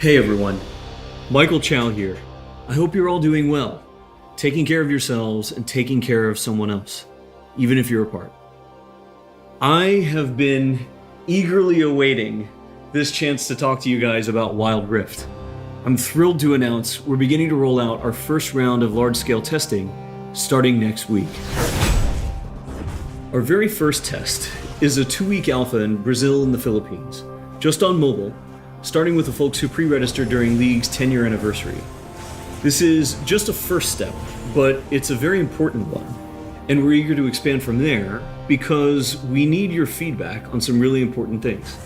Hey everyone, Michael Chow here. I hope you're all doing well, taking care of yourselves and taking care of someone else, even if you're apart. I have been eagerly awaiting this chance to talk to you guys about Wild Rift. I'm thrilled to announce we're beginning to roll out our first round of large-scale testing starting next week. Our very first test is a 2-week alpha in Brazil and the Philippines, just on mobile, starting with the folks who pre-registered during League's 10-year anniversary. This is just a first step, but it's a very important one, and we're eager to expand from there because we need your feedback on some really important things.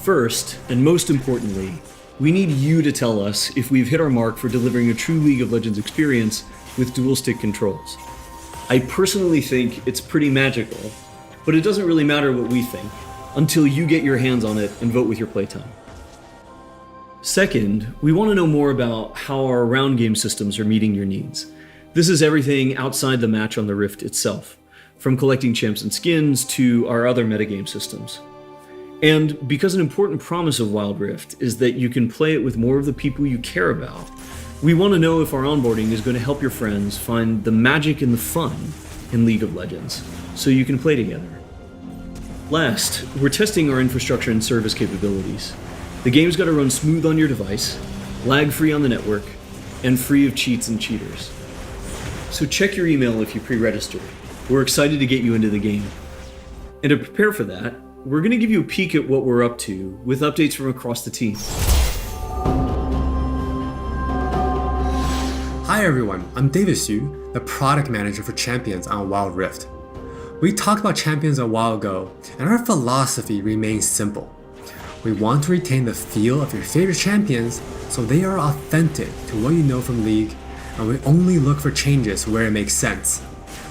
First, and most importantly, we need you to tell us if we've hit our mark for delivering a true League of Legends experience with dual-stick controls. I personally think it's pretty magical, but it doesn't really matter what we think until you get your hands on it and vote with your playtime. Second, we want to know more about how our round game systems are meeting your needs. This is everything outside the match on the Rift itself, from collecting champs and skins to our other metagame systems. And because an important promise of Wild Rift is that you can play it with more of the people you care about, we want to know if our onboarding is going to help your friends find the magic and the fun in League of Legends, so you can play together. Last, we're testing our infrastructure and service capabilities. The game's got to run smooth on your device, lag-free on the network, and free of cheats and cheaters. So check your email if you pre-registered. We're excited to get you into the game. And to prepare for that, we're going to give you a peek at what we're up to with updates from across the team. Hi everyone, I'm David Xu, the product manager for Champions on Wild Rift. We talked about Champions a while ago, and our philosophy remains simple. We want to retain the feel of your favorite champions so they are authentic to what you know from League, and we only look for changes where it makes sense,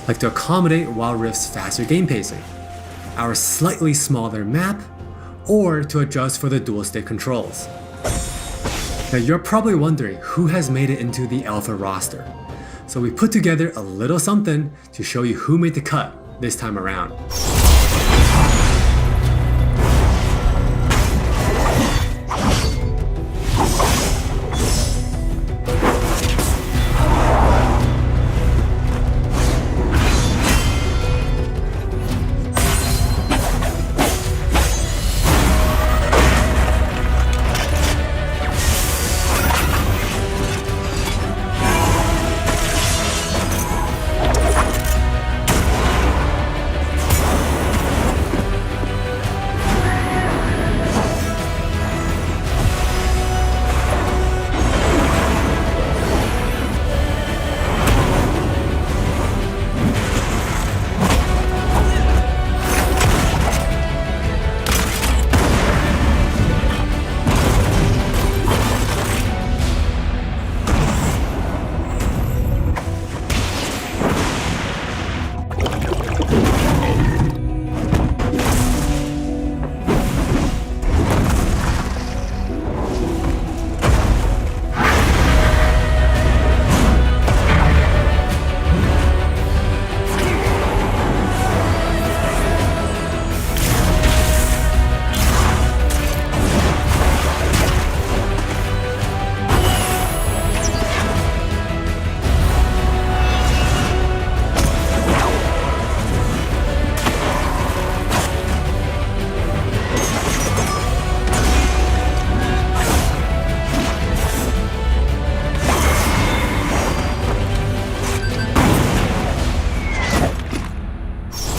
like to accommodate Wild Rift's faster game pacing, our slightly smaller map, or to adjust for the dual stick controls. Now you're probably wondering who has made it into the alpha roster, so we put together a little something to show you who made the cut this time around.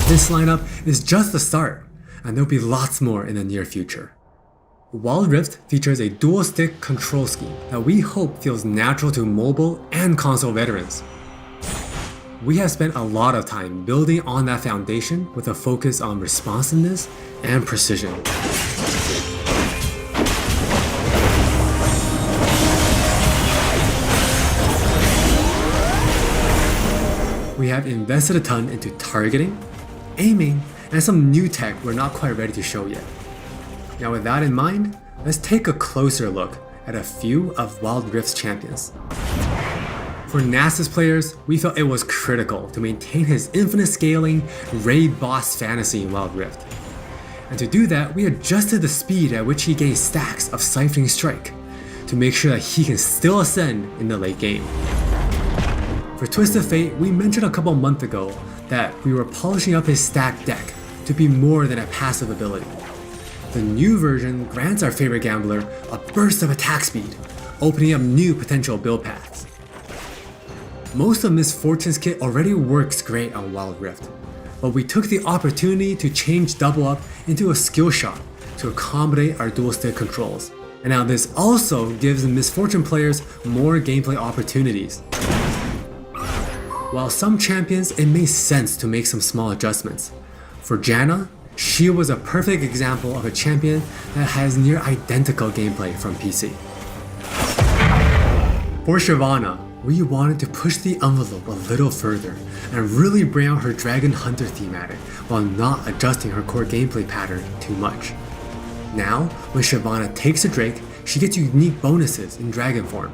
This lineup is just the start, and there'll be lots more in the near future. Wild Rift features a dual-stick control scheme that we hope feels natural to mobile and console veterans. We have spent a lot of time building on that foundation with a focus on responsiveness and precision. We have invested a ton into targeting, aiming, and some new tech we're not quite ready to show yet. Now with that in mind, let's take a closer look at a few of Wild Rift's champions. For Nasus players, we felt it was critical to maintain his infinite scaling raid boss fantasy in Wild Rift. And to do that, we adjusted the speed at which he gained stacks of Siphoning Strike to make sure that he can still ascend in the late game. For Twisted Fate, we mentioned a couple months ago that we were polishing up his stacked deck to be more than a passive ability. The new version grants our favorite gambler a burst of attack speed, opening up new potential build paths. Most of Miss Fortune's kit already works great on Wild Rift, but we took the opportunity to change Double Up into a skill shot to accommodate our dual stick controls. And now this also gives Miss Fortune players more gameplay opportunities. While some champions, it made sense to make some small adjustments. For Janna, she was a perfect example of a champion that has near identical gameplay from PC. For Shyvana, we wanted to push the envelope a little further and really bring out her Dragon Hunter thematic while not adjusting her core gameplay pattern too much. Now, when Shyvana takes a Drake, she gets unique bonuses in Dragon form.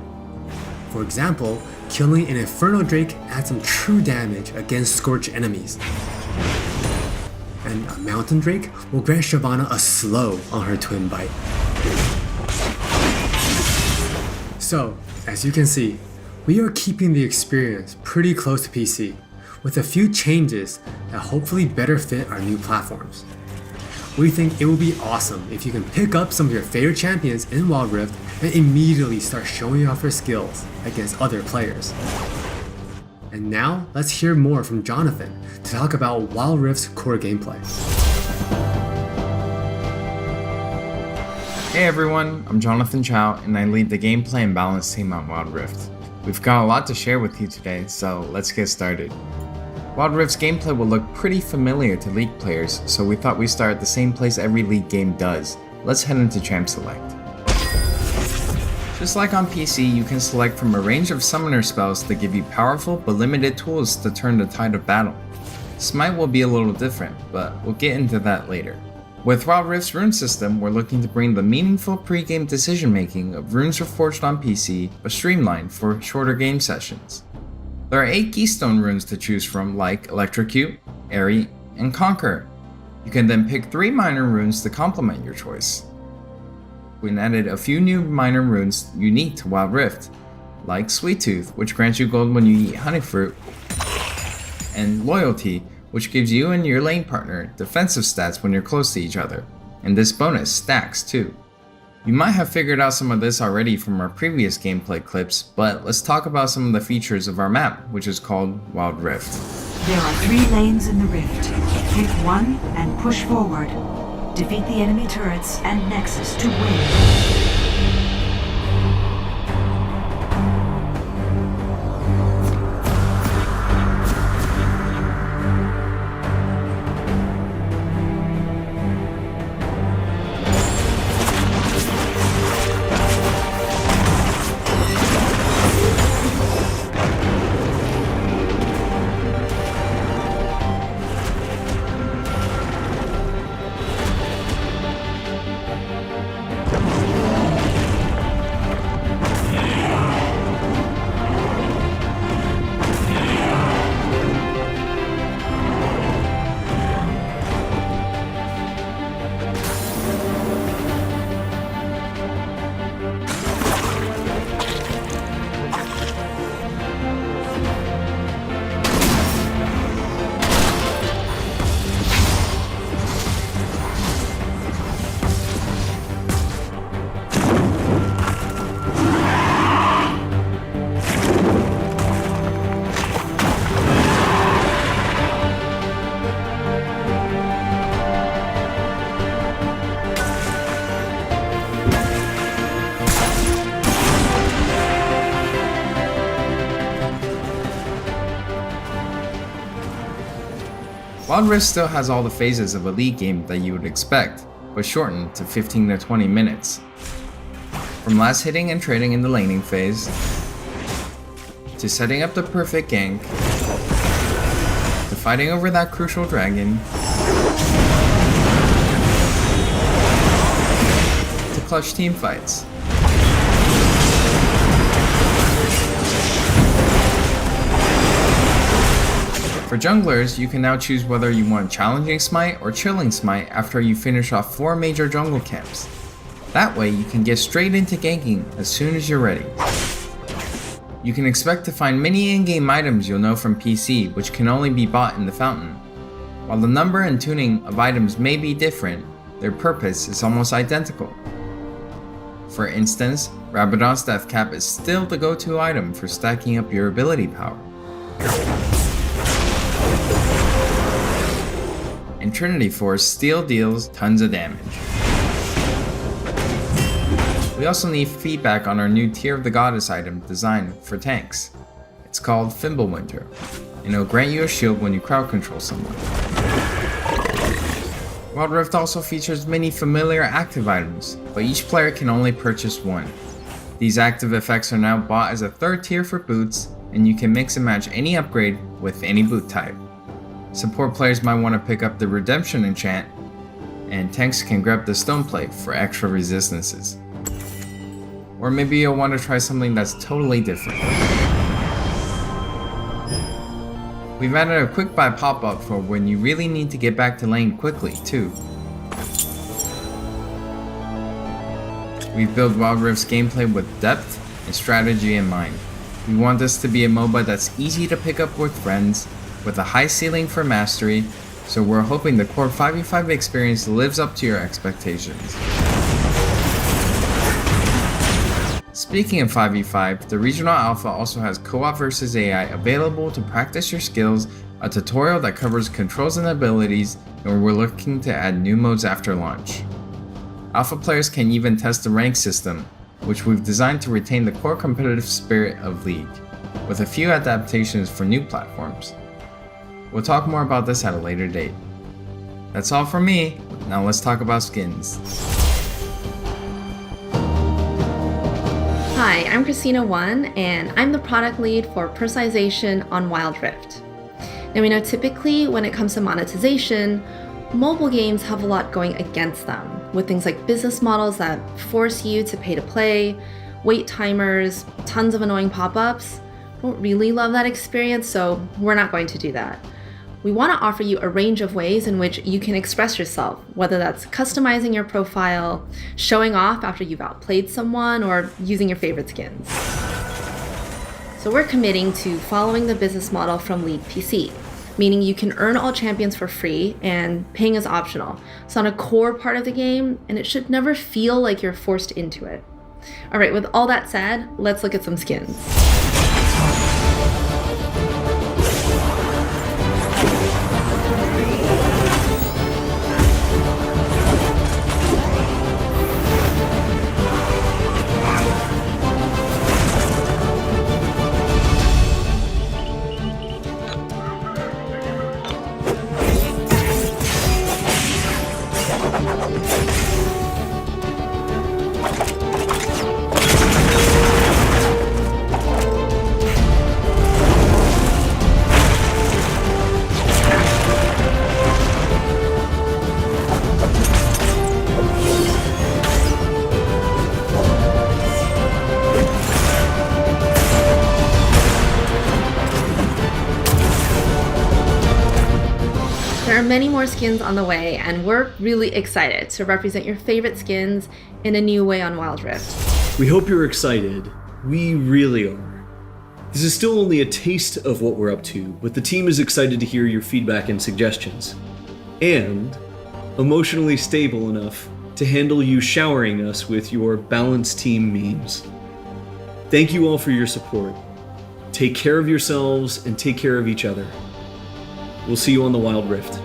For example, killing an Inferno Drake adds some true damage against Scorch enemies. And a Mountain Drake will grant Shyvana a slow on her Twin Bite. So, as you can see, we are keeping the experience pretty close to PC, with a few changes that hopefully better fit our new platforms. We think it will be awesome if you can pick up some of your favorite champions in Wild Rift and immediately start showing off your skills against other players. And now, let's hear more from Jonathan to talk about Wild Rift's core gameplay. Hey everyone, I'm Jonathan Chow and I lead the gameplay and balance team on Wild Rift. We've got a lot to share with you today, so let's get started. Wild Rift's gameplay will look pretty familiar to League players, so we thought we'd start at the same place every League game does. Let's head into Champ Select. Just like on PC, you can select from a range of summoner spells that give you powerful but limited tools to turn the tide of battle. Smite will be a little different, but we'll get into that later. With Wild Rift's rune system, we're looking to bring the meaningful pre-game decision making of runes reforged on PC, but streamlined for shorter game sessions. There are 8 keystone runes to choose from, like Electrocute, Airy, and Conquer. You can then pick 3 minor runes to complement your choice. We added a few new minor runes unique to Wild Rift, like Sweet Tooth, which grants you gold when you eat honey fruit, and Loyalty, which gives you and your lane partner defensive stats when you're close to each other, and this bonus stacks too. You might have figured out some of this already from our previous gameplay clips, but let's talk about some of the features of our map, which is called Wild Rift. There are 3 lanes in the rift. Pick one and push forward. Defeat the enemy turrets and Nexus to win. Wild Rift still has all the phases of a League game that you would expect, but shortened to 15 to 20 minutes. From last hitting and trading in the laning phase, to setting up the perfect gank, to fighting over that crucial dragon, to clutch team fights. For junglers, you can now choose whether you want Challenging Smite or Chilling Smite after you finish off 4 major jungle camps. That way you can get straight into ganking as soon as you're ready. You can expect to find many in-game items you'll know from PC, which can only be bought in the fountain. While the number and tuning of items may be different, their purpose is almost identical. For instance, Rabadon's Death Cap is still the go-to item for stacking up your ability power. And Trinity Force still deals tons of damage. We also need feedback on our new Tear of the Goddess item designed for tanks. It's called Fimbulwinter, and it'll grant you a shield when you crowd control someone. Wild Rift also features many familiar active items, but each player can only purchase one. These active effects are now bought as a third tier for boots, and you can mix and match any upgrade with any boot type. Support players might want to pick up the Redemption enchant, and tanks can grab the Stone Plate for extra resistances. Or maybe you'll want to try something that's totally different. We've added a quick buy pop-up for when you really need to get back to lane quickly too. We've built Wild Rift's gameplay with depth and strategy in mind. We want this to be a MOBA that's easy to pick up with friends, with a high ceiling for mastery, so we're hoping the core 5v5 experience lives up to your expectations. Speaking of 5v5, the Regional Alpha also has co-op versus AI available to practice your skills, a tutorial that covers controls and abilities, and we're looking to add new modes after launch. Alpha players can even test the rank system, which we've designed to retain the core competitive spirit of League, with a few adaptations for new platforms. We'll talk more about this at a later date. That's all from me, now let's talk about skins. Hi, I'm Christina 1, and I'm the product lead for personalization on Wild Rift. Now we know typically when it comes to monetization, mobile games have a lot going against them, with things like business models that force you to pay to play, wait timers, tons of annoying pop-ups. Don't really love that experience, so we're not going to do that. We want to offer you a range of ways in which you can express yourself, whether that's customizing your profile, showing off after you've outplayed someone, or using your favorite skins. So we're committing to following the business model from League PC, meaning you can earn all champions for free and paying is optional. It's not a core part of the game, and it should never feel like you're forced into it. All right, with all that said, let's look at some skins. There are many more skins on the way, and we're really excited to represent your favorite skins in a new way on Wild Rift. We hope you're excited. We really are. This is still only a taste of what we're up to, but the team is excited to hear your feedback and suggestions. And emotionally stable enough to handle you showering us with your balanced team memes. Thank you all for your support. Take care of yourselves and take care of each other. We'll see you on the Wild Rift.